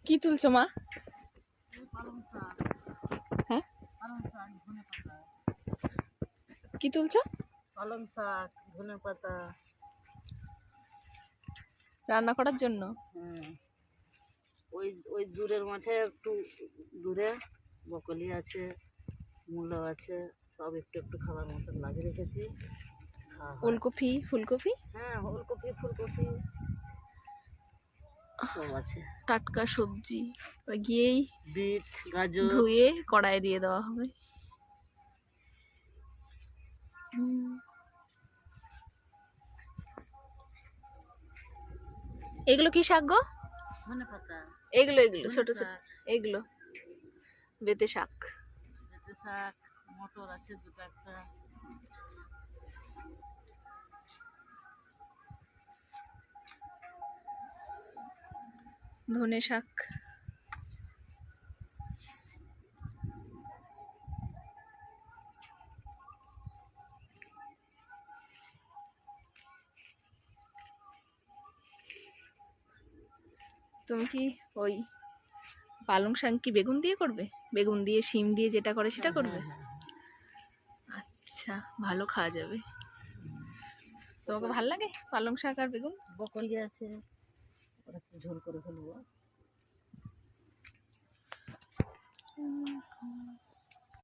কি তুলছো মা? হ্যাঁ, কি তুলছো? পালং শাক, ধনে পাতা। রান্না করার জন্য? হ্যাঁ, ওই ওই দূরের মাঠে একটু দূরে বকলি আছে, মূলো আছে, সব একটু একটু খাবার মতন লাগিয়ে রেখেছি। ওলকপি, ফুলকপি? হ্যাঁ, ওলকপি, ফুলকপি সব আছে। টাটকা সবজি গিয়েই বিট, গাজর। ধুয়ে কড়াইয়ে দিয়ে দেওয়া হবে। এগুলো কি শাক গো? ধনে পাতা। এগুলো এগুলো ছোট ছোট, এগুলো বেতে শাক। বেতে শাক, মটর আছে দুটো একটা। ধনে শাক। তুমি কি ওই পালং শাক কি বেগুন দিয়ে করবে? বেগুন দিয়ে শিম দিয়ে যেটা করে সেটা করবে? আচ্ছা, ভালো খাওয়া যাবে। তোমাকে ভাল লাগে পালং শাক আর বেগুন? বকলি আছে, ওরা একটু ঝোল করে ফেলবো।